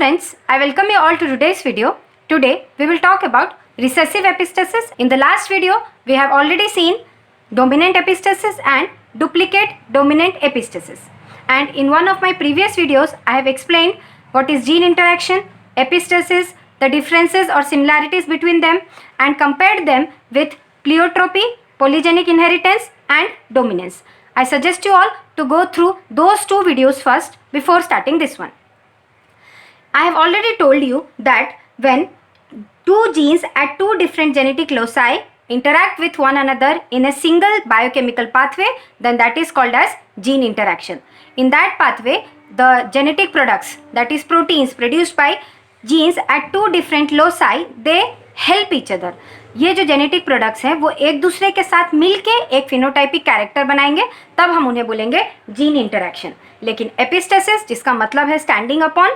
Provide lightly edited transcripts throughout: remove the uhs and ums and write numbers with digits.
friends, I welcome you all to today's video. Today we will talk about recessive epistasis. In the last video we have already seen dominant epistasis and duplicate dominant epistasis. And in one of my previous videos I have explained what is gene interaction, epistasis, the differences or similarities between them, and compared them with pleiotropy, polygenic inheritance and dominance. I suggest you all to go through those two videos first before starting this one. I have already told you that when two genes at two different genetic loci interact with one another in a single biochemical pathway, then that is called as gene interaction. In that pathway, the genetic products, that is proteins produced by genes at two different loci, they help each other. ये जो genetic products हैं वो एक दूसरे के साथ मिलके एक फिनोटाइपिक कैरेक्टर बनाएंगे, तब हम उन्हें बोलेंगे जीन इंटरेक्शन. लेकिन एपिस्टेसिस, जिसका मतलब है स्टैंडिंग अपॉन,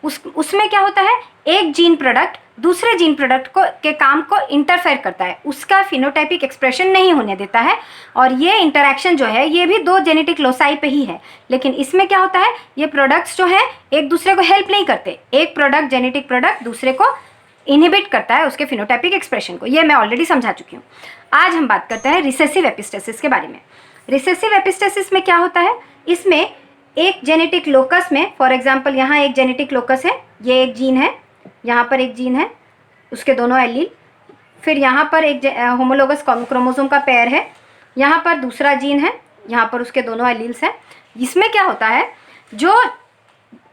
उसमें क्या होता है, एक जीन प्रोडक्ट दूसरे जीन प्रोडक्ट को के काम को इंटरफेयर करता है, उसका फिनोटाइपिक एक्सप्रेशन नहीं होने देता है. और ये इंटरेक्शन जो है ये भी दो जेनेटिक लोसाई पे ही है. लेकिन इसमें क्या होता है, ये प्रोडक्ट्स जो हैं एक दूसरे को हेल्प नहीं करते. एक प्रोडक्ट, जेनेटिक प्रोडक्ट, दूसरे को इनहिबिट करता है उसके फिनोटाइपिक एक्सप्रेशन को. ये मैं ऑलरेडी समझा चुकी हूँ. आज हम बात करते हैं रिसेसिव एपिस्टेसिस के बारे में. रिसेसिव एपिस्टेसिस में क्या होता है, इसमें एक जेनेटिक लोकस में, फॉर एग्जांपल यहाँ एक जेनेटिक लोकस है, ये एक जीन है, यहाँ पर एक जीन है, उसके दोनों एलील, फिर यहाँ पर एक होमोलोगस क्रोमोसोम का पेयर है, यहाँ पर दूसरा जीन है, यहाँ पर उसके दोनों एलील्स हैं. इसमें क्या होता है, जो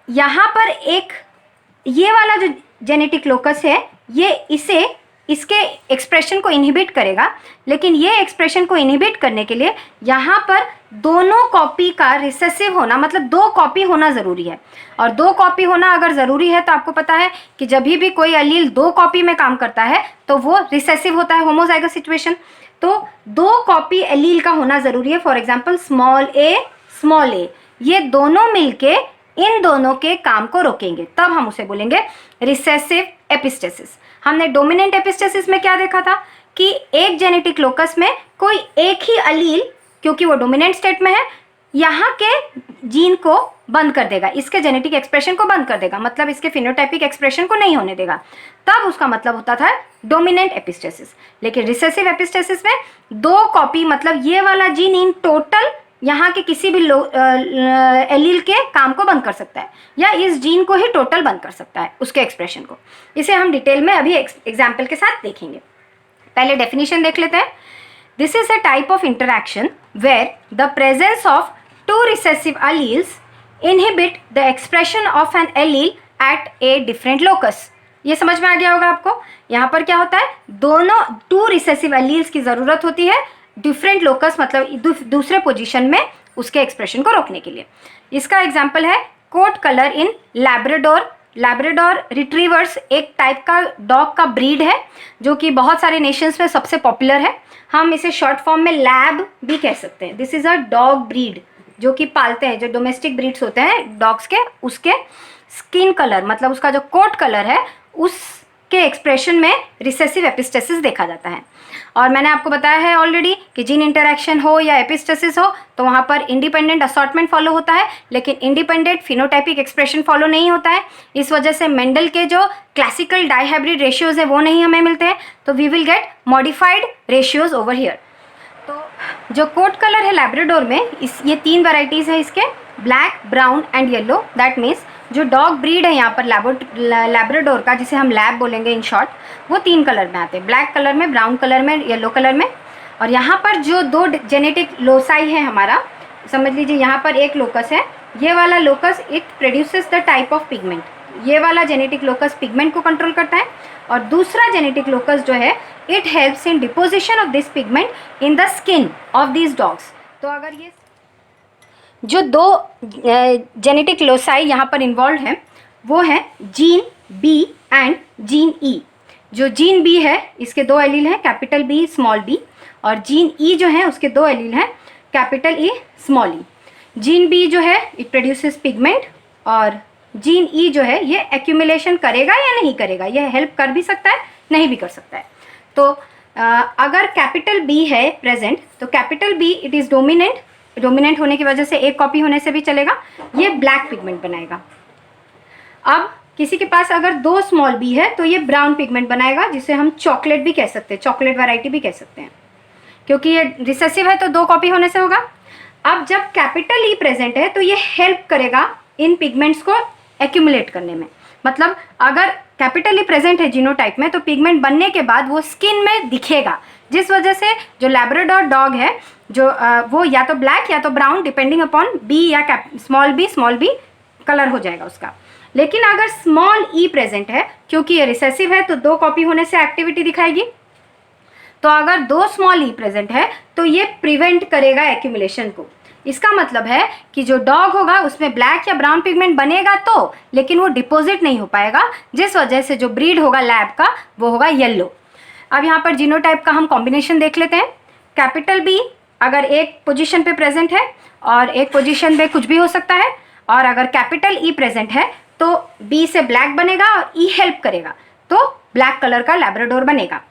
यहाँ पर एक ये वाला जो जेनेटिक लोकस है ये इसके एक्सप्रेशन को इनहिबिट करेगा. लेकिन ये एक्सप्रेशन को इनहिबिट करने के लिए यहाँ पर दोनों कॉपी का रिसेसिव होना, मतलब दो कॉपी होना ज़रूरी है. और दो कॉपी होना अगर ज़रूरी है तो आपको पता है कि जब भी कोई एलील दो कॉपी में काम करता है तो वो रिसेसिव होता है, होमोजाइगस सिचुएशन. तो दो कॉपी एलील का होना ज़रूरी है. फॉर एग्जाम्पल स्मॉल ए, ये दोनों मिलके इन दोनों के काम को रोकेंगे, तब हम उसे बोलेंगे रिसेसिव एपिस्टेसिस. हमने डोमिनेंट एपिस्टेसिस में क्या देखा था कि एक जेनेटिक लोकस में कोई एक ही अलील, क्योंकि वो डोमिनेंट स्टेट में है, यहाँ के जीन को बंद कर देगा, इसके जेनेटिक एक्सप्रेशन को बंद कर देगा, मतलब इसके फिनोटाइपिक एक्सप्रेशन को नहीं होने देगा. तब उसका मतलब होता था डोमिनेंट एपिस्टेसिस. लेकिन रिसेसिव एपिस्टेसिस में दो कॉपी, मतलब ये वाला जीन इन टोटल यहाँ के किसी भी एलील के काम को बंद कर सकता है, या इस जीन को ही टोटल बंद कर सकता है, उसके एक्सप्रेशन को. इसे हम डिटेल में अभी एग्जाम्पल के साथ देखेंगे. पहले डेफिनेशन देख लेते हैं. This is a type of interaction where the presence of two recessive alleles inhibit the expression of an allele at a different locus. ये समझ में आ गया होगा आपको. यहाँ पर क्या होता है, दोनों टू रिसेसिव एलील्स की ज़रूरत होती है डिफरेंट लोकस, मतलब दूसरे पोजीशन में उसके एक्सप्रेशन को रोकने के लिए. इसका एग्जांपल है coat colour in Labrador. Labrador retrievers एक टाइप का डॉग का ब्रीड है जो कि बहुत सारे नेशंस में सबसे पॉपुलर है. हम इसे शॉर्ट फॉर्म में लैब भी कह सकते हैं. This is a dog breed जो कि पालते हैं, जो डोमेस्टिक ब्रीड्स होते हैं डॉग्स के, उसके स्किन कलर, मतलब उसका जो कोट कलर है उसके एक्सप्रेशन में रिसेसिव एपिस्टेसिस देखा जाता है. और मैंने आपको बताया है ऑलरेडी कि जीन इंटरैक्शन हो या एपिस्टेसिस हो तो वहाँ पर इंडिपेंडेंट असॉर्टमेंट फॉलो होता है, लेकिन इंडिपेंडेंट फिनोटाइपिक एक्सप्रेशन फॉलो नहीं होता है. इस वजह से मेंडल के जो क्लासिकल डाइहाइब्रिड रेशियोज है वो नहीं हमें मिलते हैं, तो we will get modified ratios over here. तो जो कोट कलर है लैब्राडोर में, ये तीन वेराइटीज़ है इसके, black, brown and yellow. That means जो डॉग ब्रीड है यहाँ पर लैब्राडोर का, जिसे हम लैब बोलेंगे इन शॉर्ट, वो तीन कलर में आते हैं, ब्लैक कलर में, ब्राउन कलर में, येलो कलर में. और यहाँ पर जो दो जेनेटिक लोसाई है हमारा, समझ लीजिए यहाँ पर एक लोकस है, ये वाला locus it produces the type of pigment. ये वाला जेनेटिक लोकस पिगमेंट को कंट्रोल करता है, और दूसरा जेनेटिक लोकस जो है it helps in deposition of this pigment in the skin of this dogs. तो अगर ये जो दो जेनेटिक लोसाई यहाँ पर इन्वॉल्व हैं वो हैं जीन बी एंड जीन ई. जो जीन बी है इसके दो एलील हैं, कैपिटल बी स्मॉल बी, और जीन ई जो है उसके दो एलील हैं, कैपिटल ई स्मॉल ई. जीन बी जो है इट प्रोड्यूसेस पिगमेंट, और जीन ई जो है ये एक्यूमुलेशन करेगा या नहीं करेगा, ये हेल्प कर भी सकता है, नहीं भी कर सकता है. तो अगर कैपिटल बी है प्रेजेंट तो capital B it is dominant होने की वजह से एक कॉपी होने से भी चलेगा, ये ब्लैक पिगमेंट बनाएगा. अब किसी के पास अगर 2 स्मॉल बी है तो ये ब्राउन पिगमेंट बनाएगा, जिसे हम चॉकलेट भी कह सकते हैं, चॉकलेट वैरायटी भी कह सकते हैं, क्योंकि ये रिसेसिव है तो 2 कॉपी होने से होगा। अब जब कैपिटल ई प्रेजेंट है तो ये हेल्प करेगा इन पिगमेंट्स को एक्यूमुलेट करने में। मतलब अगर कैपिटल ई प्रेजेंट है जीनोटाइप में तो पिगमेंट बनने के बाद वो स्किन में दिखेगा, जिस वजह से जो लैब्राडोर डॉग है जो वो या तो ब्लैक या तो ब्राउन डिपेंडिंग अपॉन बी या स्मॉल बी कलर हो जाएगा उसका। लेकिन अगर स्मॉल ई प्रेजेंट है, क्योंकि ये रिसेसिव है तो 2 कॉपी होने से एक्टिविटी दिखाएगी, तो अगर 2 स्मॉल ई प्रेजेंट है तो ये प्रिवेंट करेगा एक्यूमुलेशन को। इसका मतलब है कि जो डॉग होगा उसमें ब्लैक या ब्राउन पिगमेंट बनेगा तो, लेकिन वो डिपॉजिट नहीं हो पाएगा, जिस वजह से जो ब्रीड होगा लैब का वो होगा येलो। अब यहाँ पर जीनोटाइप का हम कॉम्बिनेशन देख लेते हैं। कैपिटल बी अगर एक पोजीशन पे प्रेजेंट है और एक पोजीशन पे कुछ भी हो सकता है, और अगर कैपिटल ई प्रेजेंट है तो बी से ब्लैक बनेगा और ई हेल्प करेगा तो ब्लैक कलर का लैब्राडोर बनेगा।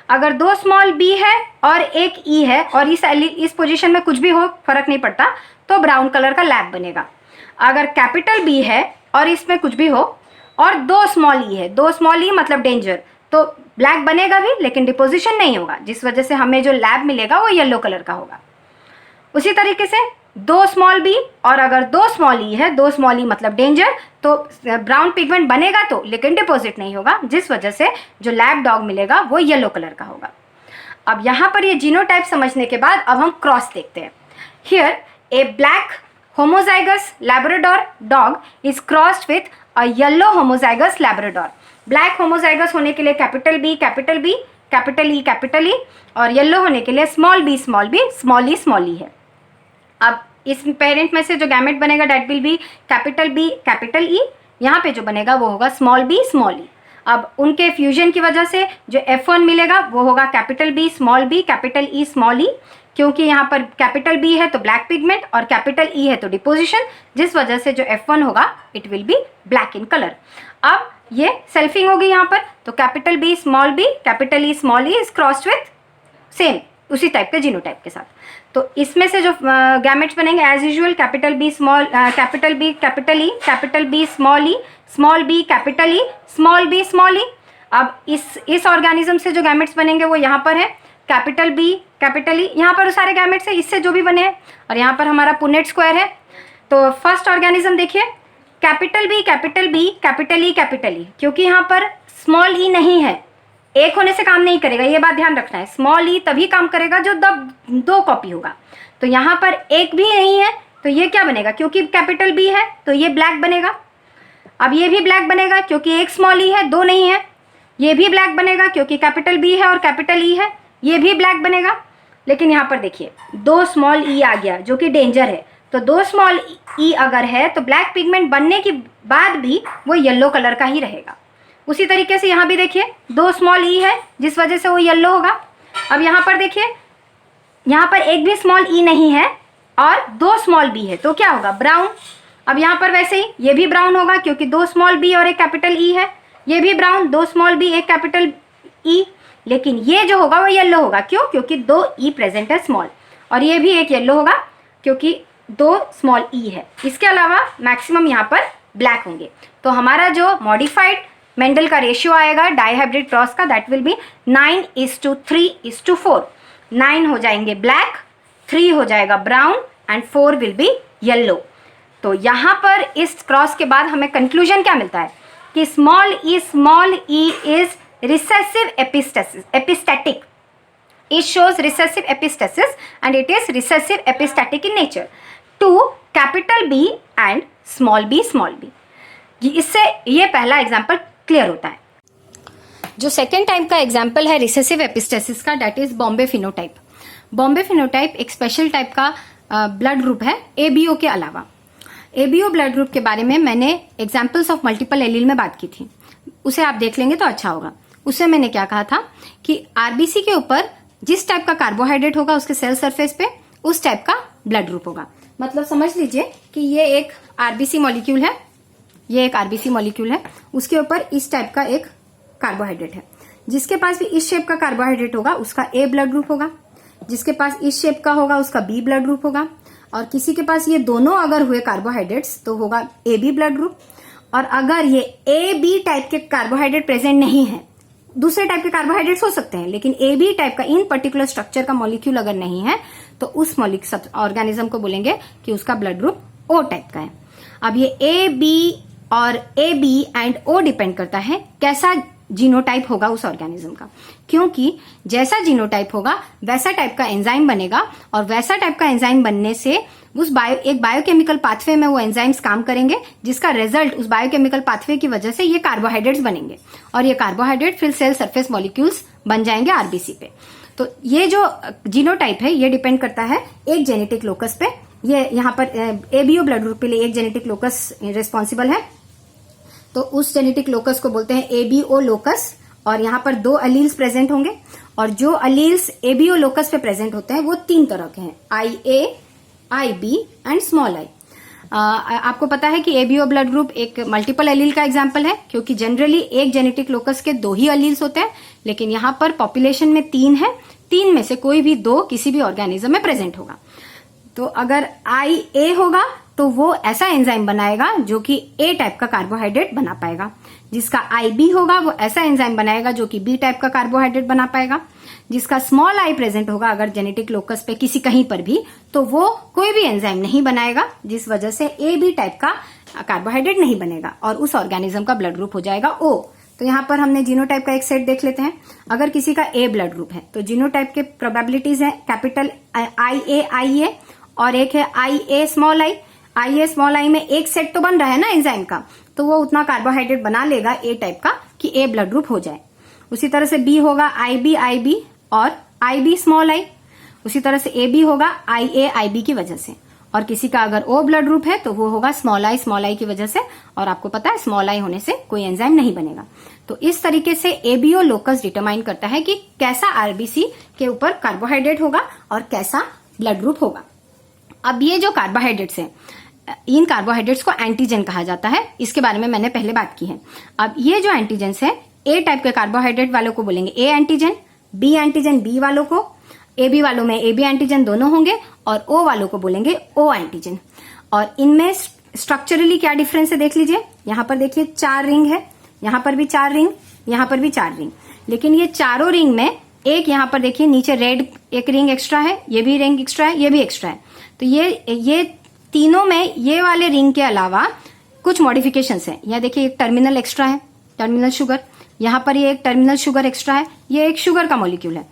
अगर 2 स्मॉल बी है और एक ई है और इस पोजीशन में कुछ भी हो फर्क नहीं पड़ता तो ब्राउन कलर का लैब बनेगा। अगर कैपिटल बी है और इसमें कुछ भी हो और 2 स्मॉल ई है, 2 स्मॉल ई मतलब डेंजर, तो ब्लैक बनेगा भी लेकिन डिपोजिशन नहीं होगा, जिस वजह से हमें जो लैब मिलेगा वो येलो कलर का होगा। उसी तरीके से 2 स्मॉल बी और अगर 2 स्मॉल ई है, 2 स्मॉल ई मतलब डेंजर, तो ब्राउन पिगमेंट बनेगा तो, लेकिन डिपॉजिट नहीं होगा, जिस वजह से जो लैब डॉग मिलेगा वो येलो कलर का होगा। अब यहाँ पर ये जीनोटाइप समझने के बाद अब हम क्रॉस देखते हैं। Here A black homozygous Labrador dog is crossed with a yellow homozygous Labrador. Black homozygous होने के लिए कैपिटल बी, कैपिटल ई, और येलो होने के लिए स्मॉल बी, स्मॉल ई है। अब इस पेरेंट में से जो गैमेट बनेगा that will be, capital E, यहाँ पे जो बनेगा वो होगा स्मॉल ई। अब उनके फ्यूजन की वजह से जो F1 मिलेगा वो होगा capital B, capital E, small E, क्योंकि यहाँ पर कैपिटल बी है तो ब्लैक पिगमेंट और कैपिटल ई है तो डिपोजिशन, जिस वजह से जो F1 होगा it will be black in colour. अब ये सेल्फिंग होगी यहाँ पर, तो capital B, capital E, small E is crossed with same उसी टाइप के जीनोटाइप के साथ। तो इसमें से जो गैमेट्स बनेंगे as usual capital B, capital E, capital B, small B, capital E, small E. अब इस ऑर्गेनिज्म से जो गैमेट्स बनेंगे वो यहाँ पर है कैपिटल बी, कैपिटल ई, यहाँ पर सारे गैमेट्स है इससे जो भी बने हैं, और यहाँ पर हमारा पुनेट स्क्वायर है। तो फर्स्ट ऑर्गेनिज्म देखिए, कैपिटल बी, कैपिटल ई, क्योंकि यहाँ पर स्मॉल ई नहीं है, एक होने से काम नहीं करेगा, ये बात ध्यान रखना है। स्मॉल ई तभी काम करेगा जो 2 कॉपी होगा। तो यहाँ पर एक भी नहीं है तो ये क्या बनेगा, क्योंकि कैपिटल बी है तो ये ब्लैक बनेगा। अब ये भी ब्लैक बनेगा क्योंकि एक स्मॉल ई है, 2 नहीं है। ये भी ब्लैक बनेगा क्योंकि कैपिटल बी है और कैपिटल ई है, ये भी ब्लैक बनेगा। लेकिन यहाँ पर देखिए 2 स्मॉल ई आ गया जो कि डेंजर है, तो 2 स्मॉल ई अगर है तो ब्लैक पिगमेंट बनने के बाद भी वो येलो कलर का ही रहेगा। उसी तरीके से यहाँ भी देखिए 2 स्मॉल ई है जिस वजह से वो येलो होगा। अब यहाँ पर देखिए, यहाँ पर एक भी स्मॉल ई नहीं है और 2 स्मॉल बी है तो क्या होगा, ब्राउन। अब यहाँ पर वैसे ही ये भी ब्राउन होगा क्योंकि 2 स्मॉल बी और एक कैपिटल ई है, ये भी ब्राउन, 2 स्मॉल बी एक कैपिटल ई। लेकिन ये जो होगा वो येलो होगा, क्यों, क्योंकि 2 ई प्रेजेंट है स्मॉल, और ये भी एक येलो होगा क्योंकि 2 स्मॉल ई है। इसके अलावा मैक्सिमम यहाँ पर ब्लैक होंगे। तो हमारा जो मॉडिफाइड मेंडल का रेशियो आएगा डाइहाइब्रिड क्रॉस का, दैट विल बी 9:3:4। 9 हो जाएंगे ब्लैक, 3 हो जाएगा brown and 4 will be yellow. तो यहाँ पर इस क्रॉस के बाद हमें कंक्लूजन क्या मिलता है कि small E is recessive epistatic. It shows recessive epistasis and it is recessive epistatic in nature to capital B and small b। इससे ये पहला एग्जाम्पल क्लियर होता है। जो सेकेंड टाइप का एग्जाम्पल है रिसेसिव एपिस्टेसिस का, that is Bombay phenotype. Bombay phenotype एक स्पेशल टाइप का ब्लड ग्रुप है एबीओ के अलावा। एबीओ ब्लड ग्रुप के बारे में मैंने एग्जाम्पल्स ऑफ मल्टीपल एलील में बात की थी, उसे आप देख लेंगे तो अच्छा होगा। उससे मैंने क्या कहा था कि आरबीसी के ऊपर जिस टाइप का कार्बोहाइड्रेट होगा उसके सेल सरफेस पे उस टाइप का ब्लड ग्रुप होगा। मतलब समझ लीजिए कि ये एक आरबीसी मॉलिक्यूल है, ये एक आरबीसी मॉलिक्यूल है, उसके ऊपर इस टाइप का एक कार्बोहाइड्रेट है। जिसके पास भी इस शेप का कार्बोहाइड्रेट होगा उसका ए ब्लड ग्रुप होगा, जिसके पास इस शेप का होगा उसका बी ब्लड ग्रुप होगा, और किसी के पास ये दोनों अगर हुए कार्बोहाइड्रेट्स तो होगा ए बी ब्लड ग्रुप, और अगर ये ए बी टाइप के कार्बोहाइड्रेट प्रेजेंट नहीं है, दूसरे टाइप के कार्बोहाइड्रेट्स हो सकते हैं, लेकिन ए बी टाइप का इन पर्टिकुलर स्ट्रक्चर का मॉलिक्यूल अगर नहीं है तो उस ऑर्गेनिज्म को बोलेंगे कि उसका ब्लड ग्रुप ओ टाइप का है। अब ये ए बी और A B and O depend करता है कैसा जीनोटाइप होगा उस ऑर्गेनिज्म का, क्योंकि जैसा जीनोटाइप होगा वैसा टाइप का एंजाइम बनेगा, और वैसा टाइप का एंजाइम बनने से उस एक बायोकेमिकल पाथवे में वो एंजाइम्स काम करेंगे, जिसका रिजल्ट उस बायोकेमिकल पाथवे की वजह से ये कार्बोहाइड्रेट्स बनेंगे, और ये कार्बोहाइड्रेट फिर सेल सरफेस मॉलिक्यूल्स बन जाएंगे आरबीसी पे। तो ये जो जीनोटाइप है ये डिपेंड करता है एक जेनेटिक लोकस पे। ये यहाँ पर एबीओ ब्लड ग्रुप के लिए एक जेनेटिक लोकस रिस्पॉन्सिबल है, तो उस जेनेटिक लोकस को बोलते हैं एबीओ लोकस, और यहाँ पर 2 अलील्स प्रेजेंट होंगे, और जो अलील्स एबीओ लोकस पे प्रेजेंट होते हैं वो 3 तरह के हैं, IA, IB and small I. आपको पता है कि एबीओ ब्लड ग्रुप एक मल्टीपल एलील का एग्जाम्पल है, क्योंकि जनरली एक जेनेटिक लोकस के 2 ही अलील्स होते हैं, लेकिन यहाँ पर पॉपुलेशन में 3 है, 3 में से कोई भी 2 किसी भी ऑर्गेनिज्म में प्रेजेंट होगा। तो अगर IA होगा तो वो ऐसा एंजाइम बनाएगा जो कि ए टाइप का कार्बोहाइड्रेट बना पाएगा, जिसका IB होगा वो ऐसा एंजाइम बनाएगा जो कि बी टाइप का कार्बोहाइड्रेट बना पाएगा, जिसका स्मॉल आई प्रेजेंट होगा अगर जेनेटिक लोकस पे किसी कहीं पर भी, तो वो कोई भी एंजाइम नहीं बनाएगा, जिस वजह से ए बी टाइप का कार्बोहाइड्रेट नहीं बनेगा और उस ऑर्गेनिज्म का ब्लड ग्रुप हो जाएगा O। तो यहाँ पर हमने जीनोटाइप का एक सेट देख लेते हैं। अगर किसी का ए ब्लड ग्रुप है तो जीनोटाइप के प्रोबेबिलिटीज है कैपिटल IA और एक है IA स्मॉल आई में एक सेट तो बन रहा है ना एंजाइम का, तो वो उतना कार्बोहाइड्रेट बना लेगा ए टाइप का कि ए ब्लड ग्रुप हो जाए। उसी तरह से बी होगा IB और IB स्मॉल आई, उसी तरह से AB होगा IA IB की वजह से, और किसी का अगर O ब्लड ग्रुप है तो वो होगा स्मॉल आई की वजह से, और आपको पता है स्मॉल आई होने से कोई एंजाइम नहीं बनेगा। तो इस तरीके से एबीओ लोकस डिटरमाइन करता है कि कैसा आरबीसी के ऊपर कार्बोहाइड्रेट होगा और कैसा ब्लड ग्रुप होगा। अब ये जो कार्बोहाइड्रेट्स हैं, इन कार्बोहाइड्रेट्स को एंटीजन कहा जाता है, इसके बारे में मैंने पहले बात की है। अब ये जो एंटीजेंस है, ए टाइप के कार्बोहाइड्रेट वालों को बोलेंगे A antigen, B antigen B वालों को, AB वालों में AB एंटीजन दोनों होंगे, और O वालों को बोलेंगे O एंटीजन। और इनमें स्ट्रक्चरली क्या डिफरेंस है देख लीजिए। यहाँ पर देखिए 4 रिंग है, यहाँ पर भी 4 रिंग, यहाँ पर भी 4 रिंग, लेकिन ये चारों रिंग में एक यहाँ पर देखिए नीचे रेड एक रिंग एक्स्ट्रा है, ये भी रिंग एक्स्ट्रा है, ये भी एक्स्ट्रा है। तो ये तीनों में ये वाले रिंग के अलावा कुछ मॉडिफिकेशंस हैं। यहाँ देखिए एक टर्मिनल एक्स्ट्रा है, टर्मिनल शुगर, यहाँ पर ये एक टर्मिनल शुगर एक्स्ट्रा है, ये एक शुगर का मॉलिक्यूल है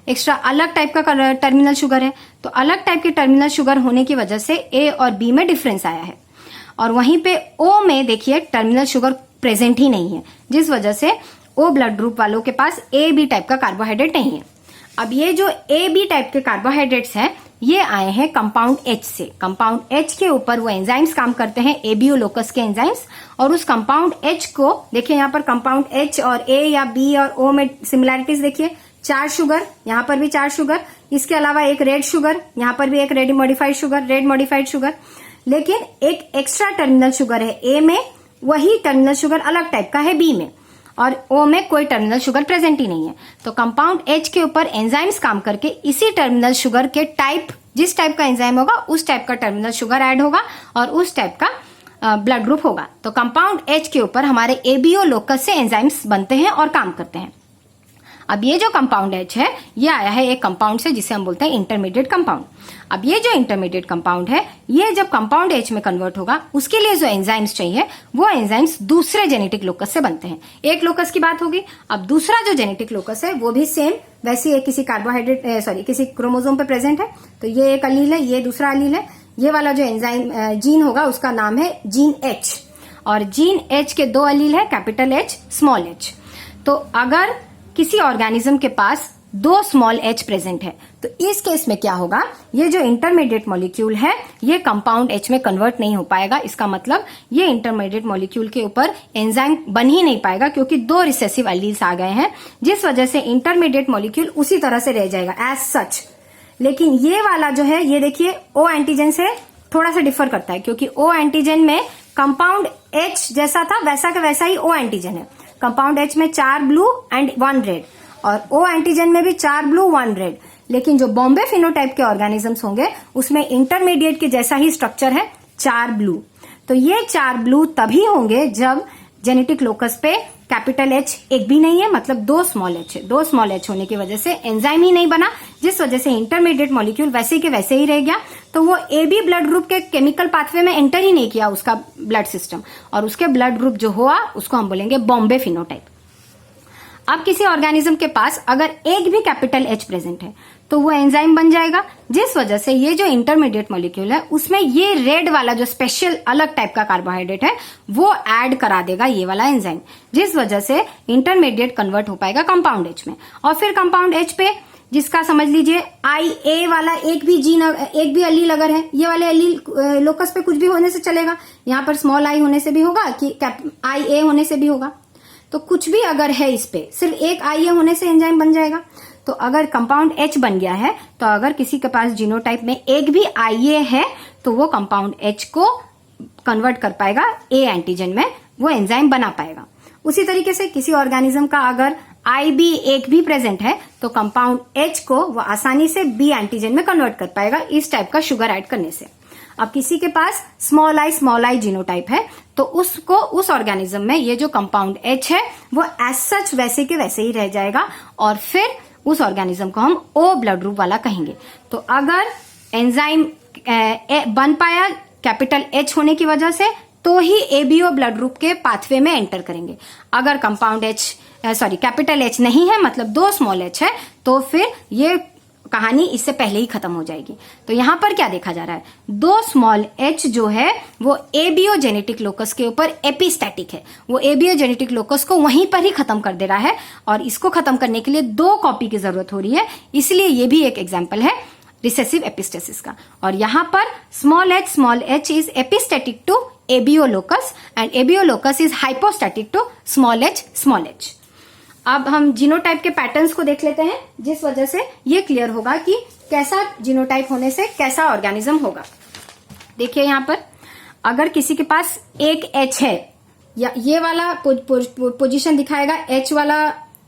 एक्स्ट्रा, अलग टाइप का टर्मिनल शुगर है। तो अलग टाइप के टर्मिनल शुगर होने की वजह से ए और बी में डिफरेंस आया है, और वहीं पे ओ में देखिए टर्मिनल शुगर प्रेजेंट ही नहीं है, जिस वजह से ओ ब्लड ग्रुप वालों के पास ए बी टाइप का कार्बोहाइड्रेट नहीं है। अब ये जो ए बी टाइप के कार्बोहाइड्रेट्स हैं ये आए हैं कंपाउंड H से। कंपाउंड H के ऊपर वो एंजाइम्स काम करते हैं, एबीओ लोकस के एंजाइम्स, और उस कंपाउंड H को देखिए यहाँ पर कंपाउंड H और A या B और O में सिमिलैरिटीज देखिए, 4 शुगर, यहाँ पर भी 4 शुगर, इसके अलावा एक रेड शुगर, यहाँ पर भी एक रेड मॉडिफाइड शुगर, लेकिन एक एक्स्ट्रा टर्मिनल शुगर है A में, वही टर्मिनल शुगर अलग टाइप का है B में, और O में कोई टर्मिनल शुगर प्रेजेंट ही नहीं है। तो कंपाउंड H के ऊपर एंजाइम्स काम करके इसी टर्मिनल शुगर के टाइप, जिस टाइप का एंजाइम होगा उस टाइप का टर्मिनल शुगर ऐड होगा और उस टाइप का ब्लड ग्रुप होगा। तो कंपाउंड H के ऊपर हमारे एबीओ लोकस से एंजाइम्स बनते हैं और काम करते हैं। अब ये जो कंपाउंड H है ये आया है एक कंपाउंड से जिसे हम बोलते हैं इंटरमीडिएट कंपाउंड। अब ये जो इंटरमीडिएट कंपाउंड है ये जब कंपाउंड H में कन्वर्ट होगा उसके लिए जो एंजाइम्स चाहिए वो एंजाइम्स दूसरे जेनेटिक लोकस से बनते हैं। एक लोकस की बात होगी। अब दूसरा जो जेनेटिक लोकस है वो भी सेम वैसे ही किसी कार्बोहाइड्रेट किसी क्रोमोसोम पे प्रेजेंट है। तो ये एक अलील है, ये दूसरा अलील है। ये वाला जो एंजाइम जीन होगा उसका नाम है जीन H, और जीन H के 2 अलील है, कैपिटल H स्मॉल h। तो अगर किसी ऑर्गेनिज्म के पास 2 स्मॉल h प्रेजेंट है तो इस केस में क्या होगा, ये जो इंटरमीडिएट मॉलिक्यूल है ये कंपाउंड H में कन्वर्ट नहीं हो पाएगा। इसका मतलब ये इंटरमीडिएट मॉलिक्यूल के ऊपर एंजाइम बन ही नहीं पाएगा क्योंकि 2 रिसेसिव एलील्स आ गए हैं, जिस वजह से इंटरमीडिएट मॉलिक्यूल उसी तरह से रह जाएगा एज सच। लेकिन ये वाला जो है ये देखिए O एंटीजन से थोड़ा सा डिफर करता है क्योंकि O एंटीजन में कंपाउंड H जैसा था वैसा का वैसा ही O एंटीजन है। कंपाउंड H में 4 ब्लू एंड 1 रेड, और O एंटीजन में भी 4 ब्लू 1 रेड। लेकिन जो बॉम्बे फिनोटाइप के ऑर्गेनिजम्स होंगे उसमें इंटरमीडिएट के जैसा ही स्ट्रक्चर है, 4 ब्लू। तो ये 4 ब्लू तभी होंगे जब जेनेटिक लोकस पे कैपिटल H एक भी नहीं है, मतलब 2 स्मॉल h है। 2 स्मॉल h होने की वजह से एंजाइम ही नहीं बना, जिस वजह से इंटरमीडिएट मॉलिक्यूल वैसे के वैसे ही रह गया। तो वो AB ब्लड ग्रुप के केमिकल पाथवे में एंटर ही नहीं किया उसका ब्लड सिस्टम, और उसके ब्लड ग्रुप जो हुआ उसको हम बोलेंगे बॉम्बे फिनोटाइप। अब किसी ऑर्गेनिज्म के पास अगर एक भी कैपिटल H प्रेजेंट है तो वो एंजाइम बन जाएगा, जिस वजह से ये जो इंटरमीडिएट मॉलिक्यूल है उसमें ये रेड वाला जो स्पेशल अलग टाइप का कार्बोहाइड्रेट है वो ऐड करा देगा ये वाला एंजाइम, जिस वजह से इंटरमीडिएट कन्वर्ट हो पाएगा कंपाउंड H में। और फिर कंपाउंड H पे जिसका समझ लीजिए IA वाला एक भी एलील अगर है, ये वाले एलील लोकस पे कुछ भी होने से चलेगा, यहाँ पर स्मॉल i होने से भी होगा कि IA होने से भी होगा। तो कुछ भी अगर है इस पे सिर्फ एक IA होने से एंजाइम बन जाएगा। तो अगर कंपाउंड H बन गया है तो अगर किसी के पास जीनोटाइप में एक भी IA है तो वो कंपाउंड H को कन्वर्ट कर पाएगा A एंटीजन में, वो एंजाइम बना पाएगा। उसी तरीके से किसी ऑर्गेनिज्म का अगर IB एक भी प्रेजेंट है तो कंपाउंड H को वो आसानी से B एंटीजन में कन्वर्ट कर पाएगा इस टाइप का शुगर ऐड करने से। अब किसी के पास स्मॉल i जीनोटाइप है तो उसको उस ऑर्गेनिज्म में ये जो कंपाउंड H है वो एज सच वैसे के वैसे ही रह जाएगा, और फिर उस ऑर्गेनिज्म को हम O ब्लड ग्रुप वाला कहेंगे। तो अगर एंजाइम बन पाया कैपिटल H होने की वजह से तो ही ABO ब्लड ग्रुप के पाथवे में एंटर करेंगे। अगर कंपाउंड कैपिटल H नहीं है, मतलब 2 स्मॉल h है, तो फिर ये कहानी इससे पहले ही खत्म हो जाएगी। तो यहां पर क्या देखा जा रहा है, 2 स्मॉल h जो है वो ABO जेनेटिक लोकस के ऊपर एपिस्टैटिक है, वो ABO जेनेटिक लोकस को वहीं पर ही खत्म कर दे रहा है, और इसको खत्म करने के लिए 2 कॉपी की जरूरत हो रही है। इसलिए ये भी एक एग्जाम्पल है रिसेसिव एपिस्टेसिस का। और यहां पर small h is epistatic to ABO locus and ABO locus is hypostatic to small h। अब हम जीनोटाइप के पैटर्न्स को देख लेते हैं, जिस वजह से ये क्लियर होगा कि कैसा जीनोटाइप होने से कैसा ऑर्गेनिज्म होगा। देखिए यहाँ पर अगर किसी के पास एक H है, या ये वाला पोजीशन दिखाएगा H वाला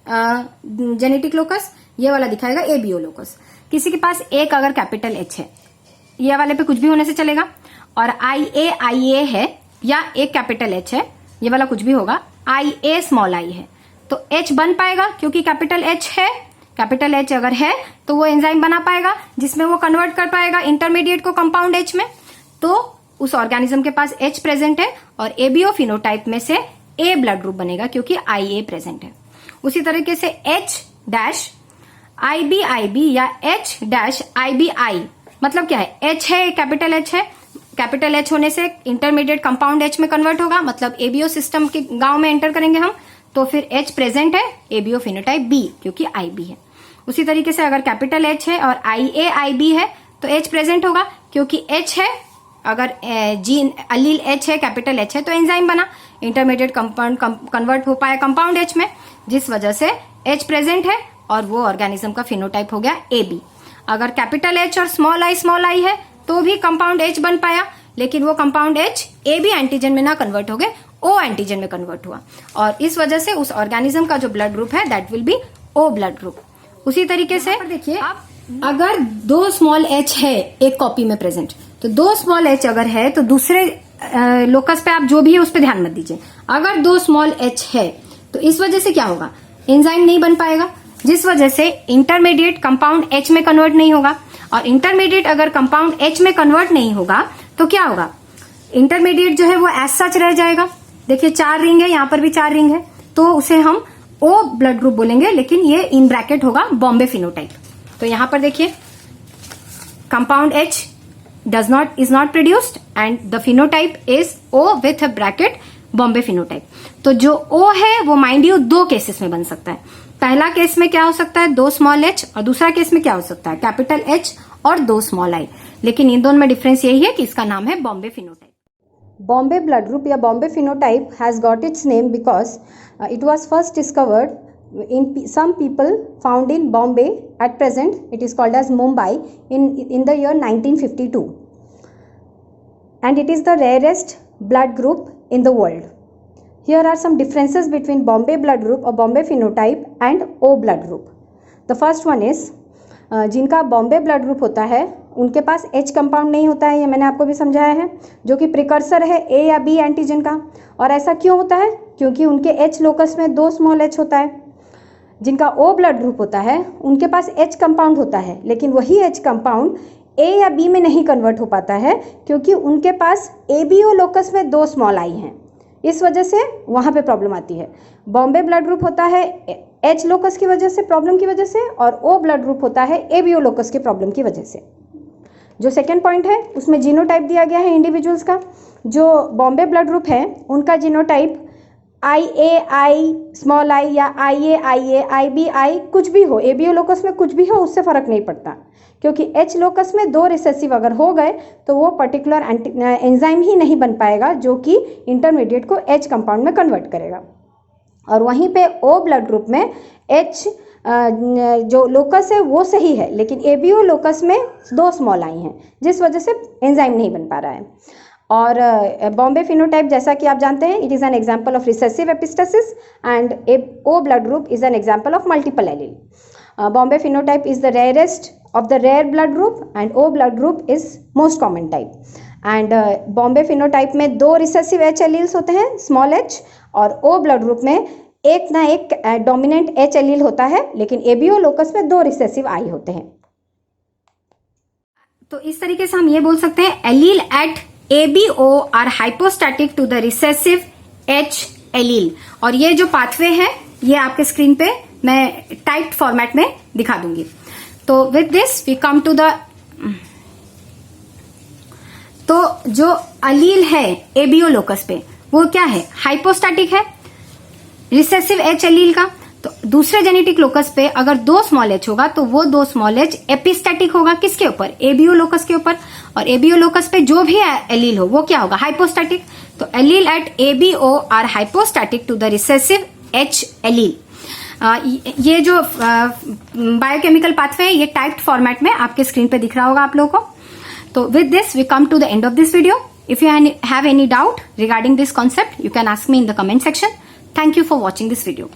जेनेटिक लोकस, ये वाला दिखाएगा ABO लोकस। किसी के पास एक अगर कैपिटल H है, ये वाले पे कुछ भी होने से चलेगा, और IA है या एक कैपिटल H है, ये वाला कुछ भी होगा, IA स्मॉल i है तो H बन पाएगा क्योंकि कैपिटल H है। कैपिटल H अगर है तो वो एंजाइम बना पाएगा जिसमें वो कन्वर्ट कर पाएगा इंटरमीडिएट को कंपाउंड H में। तो उस ऑर्गेनिज्म के पास H प्रेजेंट है और ABO फिनोटाइप में से A ब्लड ग्रुप बनेगा क्योंकि IA प्रेजेंट है। उसी तरीके से H डैश IB या H डैश IBI मतलब क्या है, H है कैपिटल H है, कैपिटल H होने से इंटरमीडिएट कंपाउंड H में कन्वर्ट होगा, मतलब ABO सिस्टम के गांव में एंटर करेंगे हम। तो फिर H प्रेजेंट है, ABO फिनोटाइप B क्योंकि IB है। उसी तरीके से अगर कैपिटल H है और IB है तो H प्रेजेंट होगा क्योंकि H है, अगर जीन अलील H है, कैपिटल H है तो एंजाइम बना, इंटरमीडिएट कंपाउंड कन्वर्ट हो पाया कंपाउंड H में, जिस वजह से H प्रेजेंट है और वो ऑर्गेनिज्म का फिनोटाइप हो गया AB। अगर कैपिटल H और स्मॉल i है तो भी कंपाउंड H बन पाया, लेकिन वो कंपाउंड H AB एंटीजन में ना कन्वर्ट हो गए, O एंटीजन में कन्वर्ट हुआ, और इस वजह से उस ऑर्गेनिज्म का जो ब्लड ग्रुप है that will be O blood group. उसी तरीके से देखिए अगर 2 स्मॉल h है एक कॉपी में प्रेजेंट, तो 2 स्मॉल h अगर है तो दूसरे लोकस पे आप जो भी है उस पर ध्यान मत दीजिए। अगर 2 स्मॉल h है तो इस वजह से क्या होगा, एंजाइम नहीं बन पाएगा, जिस वजह से इंटरमीडिएट कंपाउंड H में कन्वर्ट नहीं होगा, और इंटरमीडिएट अगर कंपाउंड H में कन्वर्ट नहीं होगा तो क्या होगा, इंटरमीडिएट जो है वो एज सच रह जाएगा। देखिए 4 रिंग है, यहाँ पर भी 4 रिंग है, तो उसे हम O ब्लड ग्रुप बोलेंगे, लेकिन ये इन ब्रैकेट होगा बॉम्बे फिनोटाइप। तो यहाँ पर देखिए compound H is not produced and the phenotype is O with a bracket Bombay phenotype. तो जो O है वो माइंड यू 2 केसेस में बन सकता है। पहला केस में क्या हो सकता है, 2 स्मॉल h, और दूसरा केस में क्या हो सकता है, कैपिटल H और 2 स्मॉल i। लेकिन इन दोनों में डिफरेंस यही है कि इसका नाम है Bombay phenotype. Bombay blood group या Bombay phenotype has got its name because it was first discovered in some people found in Bombay. At present it is called as Mumbai in the year 1952, and it is the rarest blood group in the world. Here are some differences between Bombay blood group or Bombay phenotype and O blood group. The first one is जिनका Bombay blood group होता है उनके पास H compound नहीं होता है, ये मैंने आपको भी समझाया है, जो कि प्रिकर्सर है A या B एंटीजन का। और ऐसा क्यों होता है? क्योंकि उनके H लोकस में 2 स्मॉल h होता है। जिनका O ब्लड ग्रुप होता है उनके पास H कंपाउंड होता है, लेकिन वही H कंपाउंड A या B में नहीं कन्वर्ट हो पाता है क्योंकि उनके पास ABO लोकस में 2 स्मॉल i हैं। इस वजह से वहाँ पे प्रॉब्लम आती है। बॉम्बे ब्लड ग्रुप होता है H लोकस की वजह से, प्रॉब्लम की वजह से, और O ब्लड ग्रुप होता है ABO लोकस की प्रॉब्लम की वजह से। जो सेकेंड पॉइंट है उसमें जीनोटाइप दिया गया है इंडिविजुअल्स का। जो बॉम्बे ब्लड ग्रुप है उनका जीनोटाइप IA स्मॉल i या IA IBI कुछ भी हो, ABO लोकस में कुछ भी हो, उससे फ़र्क नहीं पड़ता, क्योंकि H लोकस में 2 रिसेसिव अगर हो गए तो वो पर्टिकुलर एंजाइम ही नहीं बन पाएगा जो कि इंटरमीडिएट को H कंपाउंड में कन्वर्ट करेगा। और वहीं पे O ब्लड ग्रुप में H जो लोकस है वो सही है, लेकिन ABO लोकस में 2 स्मॉल i हैं, जिस वजह से एंजाइम नहीं बन पा रहा है। और बॉम्बे फिनोटाइप जैसा कि आप जानते हैं, it is an example of recessive epistasis and O blood group is an example of multiple allele. Bombay phenotype is the rarest of the rare blood group and O blood group is most common type. And Bombay phenotype में 2 recessive H alleles होते हैं, small h, और O blood group में एक ना एक dominant H allele होता है, लेकिन ABO लोकस में 2 रिसेसिव I होते हैं। तो इस तरीके से हम ये बोल सकते हैं allele at ABO are hypostatic to the recessive H allele. और ये जो पाथवे है ये आपके स्क्रीन पे मैं टाइप्ड फॉर्मेट में दिखा दूंगी। तो with this we come to the, तो जो अलील है ABO लोकस पे वो क्या है? हाइपोस्टैटिक है, रिसेसिव H एलील का। तो दूसरे जेनेटिक लोकस पे अगर 2 स्मॉल h होगा तो वो 2 स्मॉल h एपिस्टैटिक होगा, किसके ऊपर? ABO लोकस के ऊपर। और ABO लोकस पे जो भी एलील हो वो क्या होगा? हाइपोस्टैटिक। तो allele at ABO are hypostatic to the recessive H allele. ये जो बायोकेमिकल पाथवे है ये टाइप्ड फॉर्मेट में आपके स्क्रीन पे दिख रहा होगा आप लोगों को। तो with this we come to the end of this video. If you have any doubt regarding this concept you can ask me in the comment section. Thank you for watching this video.